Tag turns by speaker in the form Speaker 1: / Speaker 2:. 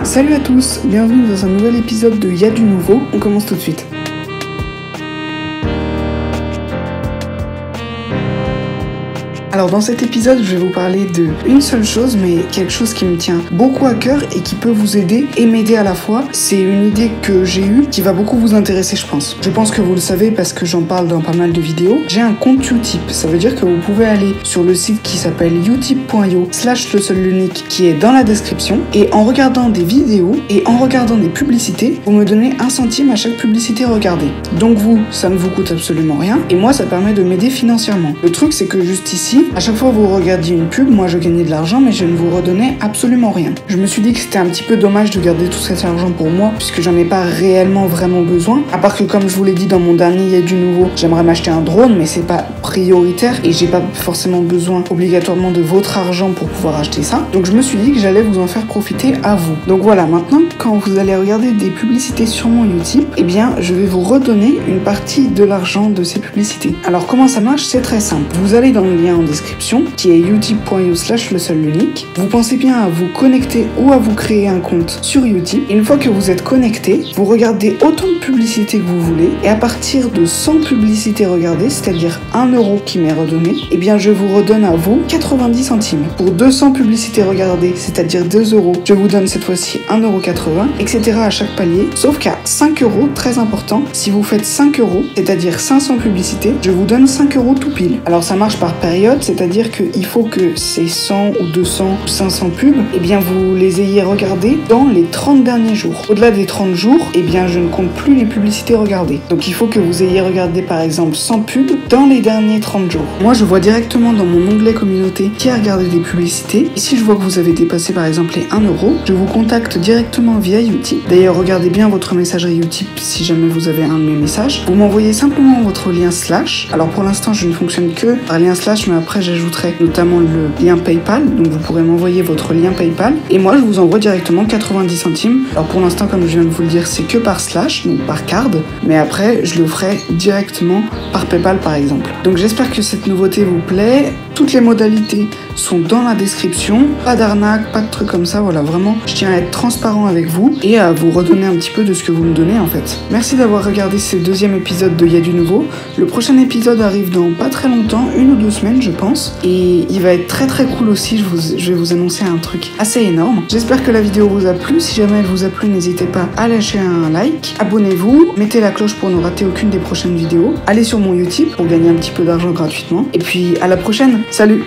Speaker 1: Salut à tous, bienvenue dans un nouvel épisode de Y'a du nouveau, on commence tout de suite. Alors dans cet épisode, je vais vous parler de une seule chose, mais quelque chose qui me tient beaucoup à cœur et qui peut vous aider et m'aider à la fois. C'est une idée que j'ai eue qui va beaucoup vous intéresser, je pense. Je pense que vous le savez parce que j'en parle dans pas mal de vidéos. J'ai un compte Utip, ça veut dire que vous pouvez aller sur le site qui s'appelle utip.io/le seul l'unique qui est dans la description et en regardant des vidéos et en regardant des publicités, vous me donnez 1 centime à chaque publicité regardée. Donc vous, ça ne vous coûte absolument rien et moi ça permet de m'aider financièrement. Le truc c'est que juste ici, à chaque fois que vous regardiez une pub, moi je gagnais de l'argent mais je ne vous redonnais absolument rien. Je me suis dit que c'était un petit peu dommage de garder tout cet argent pour moi puisque j'en ai pas réellement vraiment besoin. À part que comme je vous l'ai dit dans mon dernier Il y a du nouveau, j'aimerais m'acheter un drone mais c'est pas prioritaire et j'ai pas forcément besoin obligatoirement de votre argent pour pouvoir acheter ça. Donc je me suis dit que j'allais vous en faire profiter à vous. Donc voilà, maintenant quand vous allez regarder des publicités sur mon Utip, eh bien je vais vous redonner une partie de l'argent de ces publicités. Alors comment ça marche? C'est très simple. Vous allez dans le lien en description qui est utip.io/le seul l'unique. Vous pensez bien à vous connecter ou à vous créer un compte sur Utip. Et une fois que vous êtes connecté, vous regardez autant de publicités que vous voulez et à partir de 100 publicités regardées, c'est-à-dire 1 euro qui m'est redonné, eh bien je vous redonne à vous 90 centimes. Pour 200 publicités regardées, c'est-à-dire 2 euros, je vous donne cette fois-ci 1,80 €, etc. à chaque palier. Sauf qu'à 5 euros, très important, si vous faites 5 euros, c'est-à-dire 500 publicités, je vous donne 5 euros tout pile. Alors ça marche par période, c'est-à-dire qu'il faut que ces 100 ou 200 ou 500 pubs, eh bien vous les ayez regardées dans les 30 derniers jours. Au-delà des 30 jours, eh bien je ne compte plus les publicités regardées. Donc il faut que vous ayez regardé par exemple 100 pubs dans les derniers 30 jours. Moi je vois directement dans mon onglet communauté qui a regardé des publicités. Et si je vois que vous avez dépassé par exemple les 1 euro, je vous contacte directement via Utip. D'ailleurs regardez bien votre messagerie Utip si jamais vous avez un de mes messages. Vous m'envoyez simplement votre lien /. Alors pour l'instant je ne fonctionne que par lien /, mais après j'ajouterai notamment le lien PayPal, donc vous pourrez m'envoyer votre lien PayPal et moi je vous envoie directement 90 centimes. Alors pour l'instant comme je viens de vous le dire c'est que par /, donc par card, mais après je le ferai directement par PayPal par exemple. Donc j'espère que cette nouveauté vous plaît. Toutes les modalités sont dans la description, pas d'arnaque, pas de trucs comme ça, voilà vraiment je tiens à être transparent avec vous et à vous redonner un petit peu de ce que vous me donnez en fait. Merci d'avoir regardé ce deuxième épisode de Il y a du nouveau. Le prochain épisode arrive dans pas très longtemps, 1 ou 2 semaines je pense, et il va être très cool aussi, je vais vous annoncer un truc assez énorme. J'espère que la vidéo vous a plu, si jamais elle vous a plu n'hésitez pas à lâcher un like, abonnez-vous, mettez la cloche pour ne rater aucune des prochaines vidéos, allez sur mon Utip pour gagner un petit peu d'argent gratuitement, et puis à la prochaine, salut!